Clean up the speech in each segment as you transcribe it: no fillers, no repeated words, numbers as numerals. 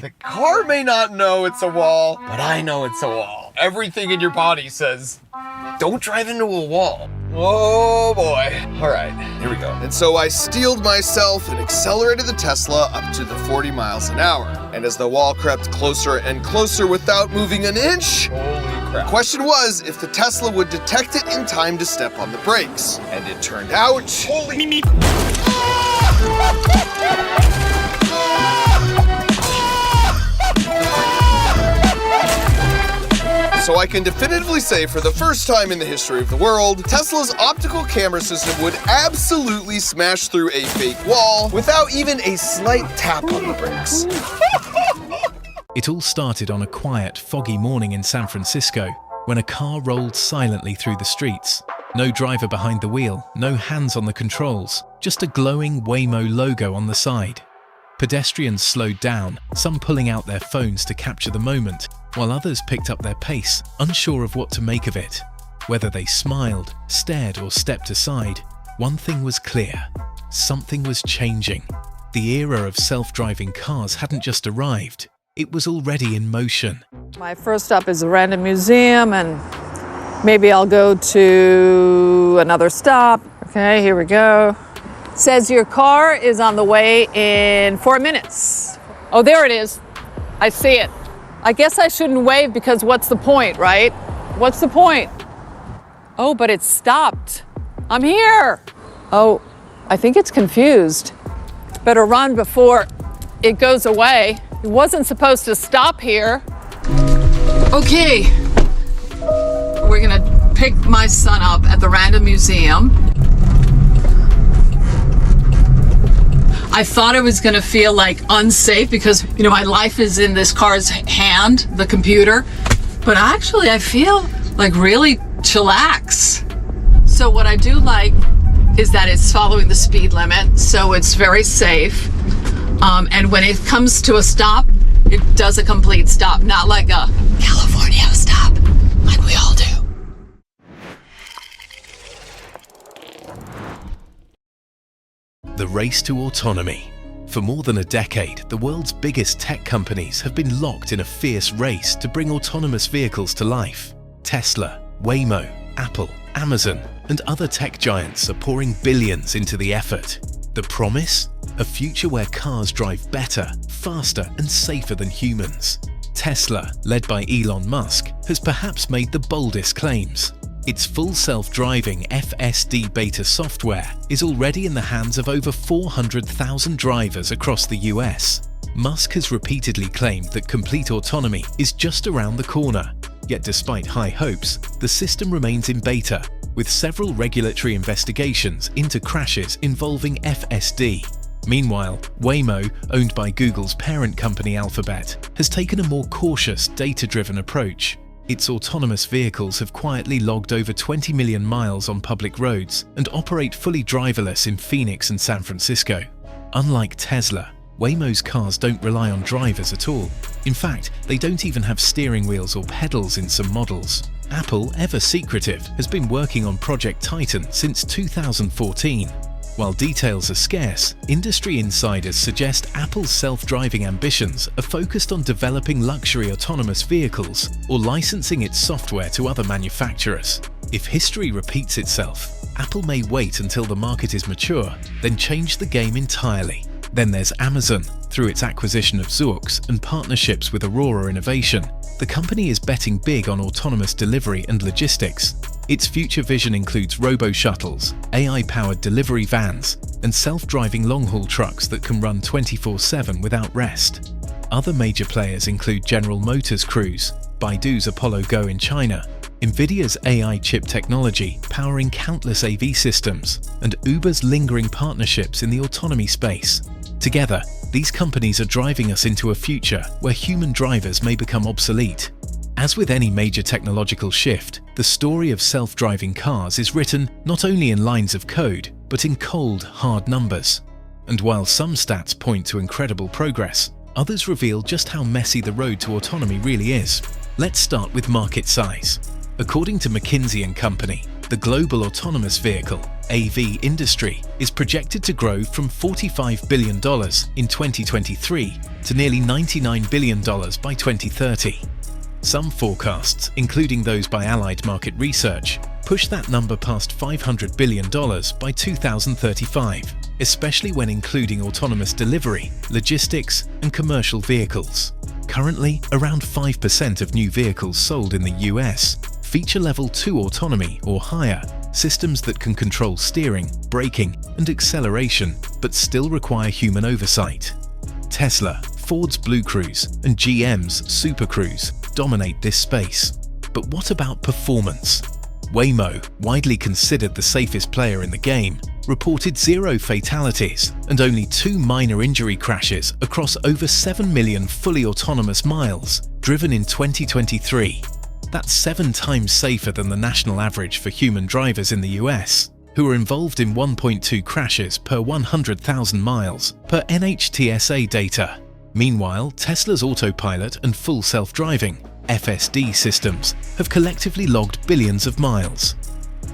The car may not know it's a wall, but I know it's a wall. Everything in your body says, don't drive into a wall. Oh boy. All right, here we go. And so I steeled myself and accelerated the Tesla up to the 40 miles an hour. And as the wall crept closer and closer without moving an inch, holy crap. The question was if the Tesla would detect it in time to step on the brakes. And it turned out... Holy meat! So I can definitively say for the first time in the history of the world, Tesla's optical camera system would absolutely smash through a fake wall without even a slight tap on the brakes. It all started on a quiet, foggy morning in San Francisco when a car rolled silently through the streets. No driver behind the wheel, no hands on the controls, just a glowing Waymo logo on the side. Pedestrians slowed down, some pulling out their phones to capture the moment, while others picked up their pace, unsure of what to make of it. Whether they smiled, stared, or stepped aside, one thing was clear: something was changing. The era of self-driving cars hadn't just arrived, it was already in motion. My first stop is a random museum, and maybe I'll go to another stop. Okay, here we go. Says your car is on the way in 4 minutes. Oh, there it is. I see it. I guess I shouldn't wave because what's the point, right? What's the point? Oh, but it stopped. I'm here. Oh, I think it's confused. Better run before it goes away. It wasn't supposed to stop here. Okay. We're gonna pick my son up at the random museum. I thought it was gonna feel like unsafe because, you know, my life is in this car's hand, the computer, but actually I feel like really chillax. So what I do like is that it's following the speed limit, so it's very safe. And when it comes to a stop, it does a complete stop, not like a California stop, like we all do. The race to autonomy. For more than a decade, the world's biggest tech companies have been locked in a fierce race to bring autonomous vehicles to life. Tesla, Waymo, Apple, Amazon, and other tech giants are pouring billions into the effort. The promise? A future where cars drive better, faster, and safer than humans. Tesla, led by Elon Musk, has perhaps made the boldest claims. Its full self-driving FSD beta software is already in the hands of over 400,000 drivers across the US. Musk has repeatedly claimed that complete autonomy is just around the corner. Yet despite high hopes, the system remains in beta, with several regulatory investigations into crashes involving FSD. Meanwhile, Waymo, owned by Google's parent company Alphabet, has taken a more cautious, data-driven approach. Its autonomous vehicles have quietly logged over 20 million miles on public roads and operate fully driverless in Phoenix and San Francisco. Unlike Tesla, Waymo's cars don't rely on drivers at all. In fact, they don't even have steering wheels or pedals in some models. Apple, ever secretive, has been working on Project Titan since 2014. While details are scarce, industry insiders suggest Apple's self-driving ambitions are focused on developing luxury autonomous vehicles or licensing its software to other manufacturers. If history repeats itself, Apple may wait until the market is mature, then change the game entirely. Then there's Amazon. Through its acquisition of Zoox and partnerships with Aurora Innovation, the company is betting big on autonomous delivery and logistics. Its future vision includes robo-shuttles, AI-powered delivery vans, and self-driving long-haul trucks that can run 24/7 without rest. Other major players include General Motors Cruise, Baidu's Apollo Go in China, NVIDIA's AI chip technology powering countless AV systems, and Uber's lingering partnerships in the autonomy space. Together, these companies are driving us into a future where human drivers may become obsolete. As with any major technological shift, the story of self-driving cars is written not only in lines of code, but in cold, hard numbers. And while some stats point to incredible progress, others reveal just how messy the road to autonomy really is. Let's start with market size. According to McKinsey & Company, the global autonomous vehicle, AV industry is projected to grow from $45 billion in 2023 to nearly $99 billion by 2030. Some forecasts, including those by Allied Market Research, push that number past $500 billion by 2035, especially when including autonomous delivery, logistics, and commercial vehicles. Currently, around 5% of new vehicles sold in the US feature Level 2 autonomy or higher, systems that can control steering, braking, and acceleration, but still require human oversight. Tesla, Ford's Blue Cruise, and GM's Super Cruise dominate this space. But what about performance? Waymo, widely considered the safest player in the game, reported 0 fatalities and only 2 minor injury crashes across over 7 million fully autonomous miles driven in 2023. That's 7 times safer than the national average for human drivers in the US, who are involved in 1.2 crashes per 100,000 miles per NHTSA data. Meanwhile, Tesla's autopilot and full self-driving FSD systems have collectively logged billions of miles.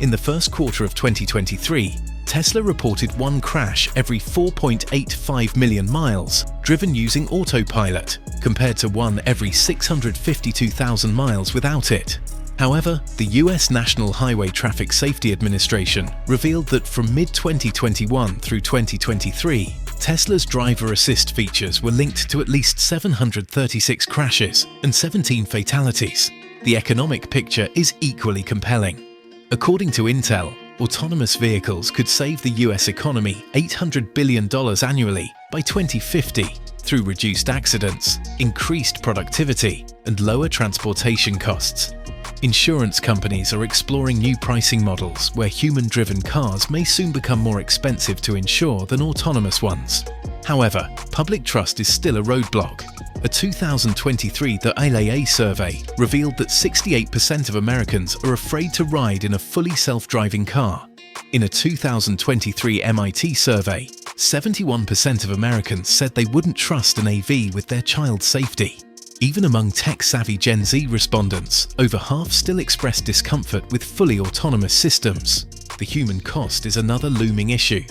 In the first quarter of 2023, Tesla reported 1 crash every 4.85 million miles driven using autopilot, compared to 1 every 652,000 miles without it. However, the US National Highway Traffic Safety Administration revealed that from mid-2021 through 2023, Tesla's driver assist features were linked to at least 736 crashes and 17 fatalities. The economic picture is equally compelling. According to Intel, autonomous vehicles could save the US economy $800 billion annually by 2050 through reduced accidents, increased productivity, and lower transportation costs. Insurance companies are exploring new pricing models where human-driven cars may soon become more expensive to insure than autonomous ones. However, public trust is still a roadblock. A 2023 The AiHq survey revealed that 68% of Americans are afraid to ride in a fully self-driving car. In a 2023 MIT survey, 71% of Americans said they wouldn't trust an AV with their child's safety. Even among tech-savvy Gen Z respondents, over half still express discomfort with fully autonomous systems. The human cost is another looming issue.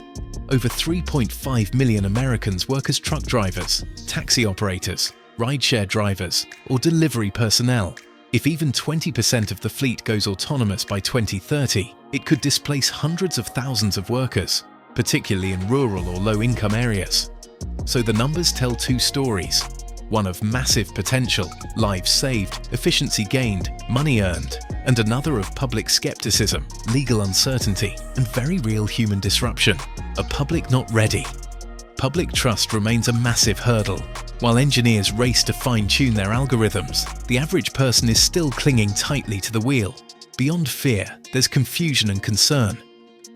Over 3.5 million Americans work as truck drivers, taxi operators, rideshare drivers, or delivery personnel. If even 20% of the fleet goes autonomous by 2030, it could displace hundreds of thousands of workers, particularly in rural or low-income areas. So the numbers tell 2 stories. One of massive potential, lives saved, efficiency gained, money earned, and another of public skepticism, legal uncertainty, and very real human disruption. A public not ready. Public trust remains a massive hurdle. While engineers race to fine-tune their algorithms, the average person is still clinging tightly to the wheel. Beyond fear, there's confusion and concern.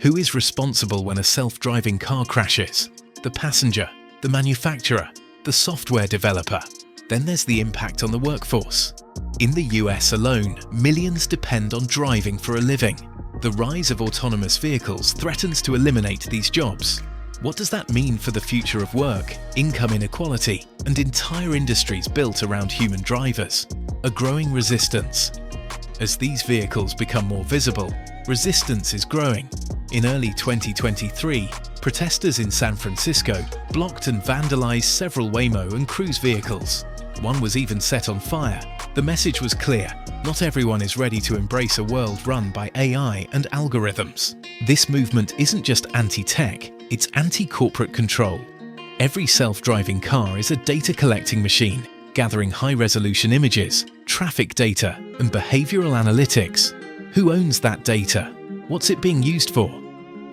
Who is responsible when a self-driving car crashes? The passenger, the manufacturer, the software developer. Then there's the impact on the workforce. In the US alone, millions depend on driving for a living. The rise of autonomous vehicles threatens to eliminate these jobs. What does that mean for the future of work, income inequality, and entire industries built around human drivers? A growing resistance. As these vehicles become more visible, resistance is growing. In early 2023, protesters in San Francisco blocked and vandalized several Waymo and Cruise vehicles. One was even set on fire. The message was clear: not everyone is ready to embrace a world run by AI and algorithms. This movement isn't just anti-tech, it's anti-corporate control. Every self-driving car is a data-collecting machine, gathering high-resolution images, traffic data, and behavioral analytics. Who owns that data? What's it being used for?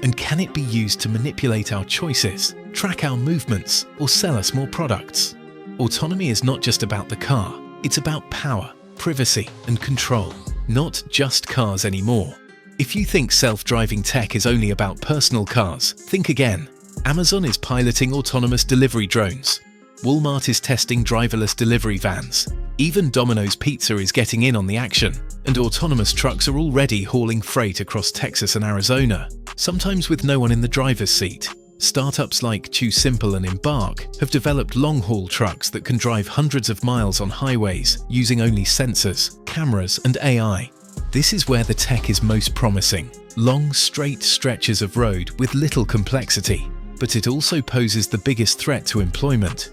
And can it be used to manipulate our choices, track our movements, or sell us more products? Autonomy is not just about the car, it's about power, privacy, and control. Not just cars anymore. If you think self-driving tech is only about personal cars, think again. Amazon is piloting autonomous delivery drones. Walmart is testing driverless delivery vans. Even Domino's Pizza is getting in on the action, and autonomous trucks are already hauling freight across Texas and Arizona, sometimes with no one in the driver's seat. Startups like TuSimple and Embark have developed long-haul trucks that can drive hundreds of miles on highways using only sensors, cameras, and AI. This is where the tech is most promising. long, straight stretches of road with little complexity, but it also poses the biggest threat to employment.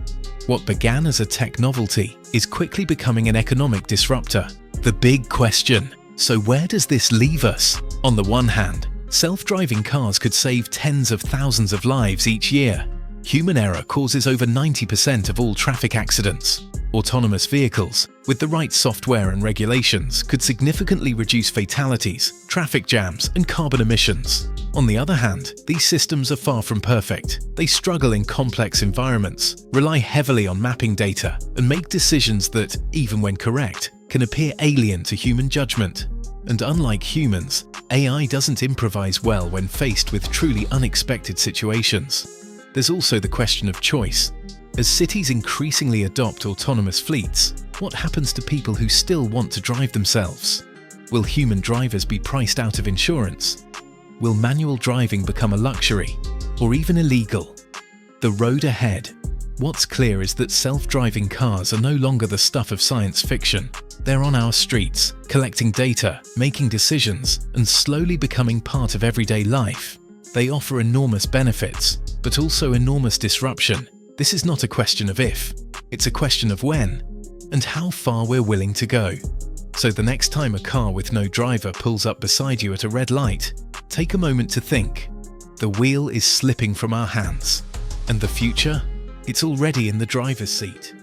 What began as a tech novelty is quickly becoming an economic disruptor. The big question: so where does this leave us? On the one hand, self-driving cars could save tens of thousands of lives each year. Human error causes over 90% of all traffic accidents. Autonomous vehicles, with the right software and regulations, could significantly reduce fatalities, traffic jams, and carbon emissions. On the other hand, these systems are far from perfect. They struggle in complex environments, rely heavily on mapping data, and make decisions that, even when correct, can appear alien to human judgment. And unlike humans, AI doesn't improvise well when faced with truly unexpected situations. There's also the question of choice. As cities increasingly adopt autonomous fleets, what happens to people who still want to drive themselves? Will human drivers be priced out of insurance? Will manual driving become a luxury, or even illegal? The road ahead. What's clear is that self-driving cars are no longer the stuff of science fiction. They're on our streets, collecting data, making decisions, and slowly becoming part of everyday life. They offer enormous benefits, but also enormous disruption. This is not a question of if, it's a question of when, and how far we're willing to go. So the next time a car with no driver pulls up beside you at a red light, take a moment to think. The wheel is slipping from our hands. And the future? It's already in the driver's seat.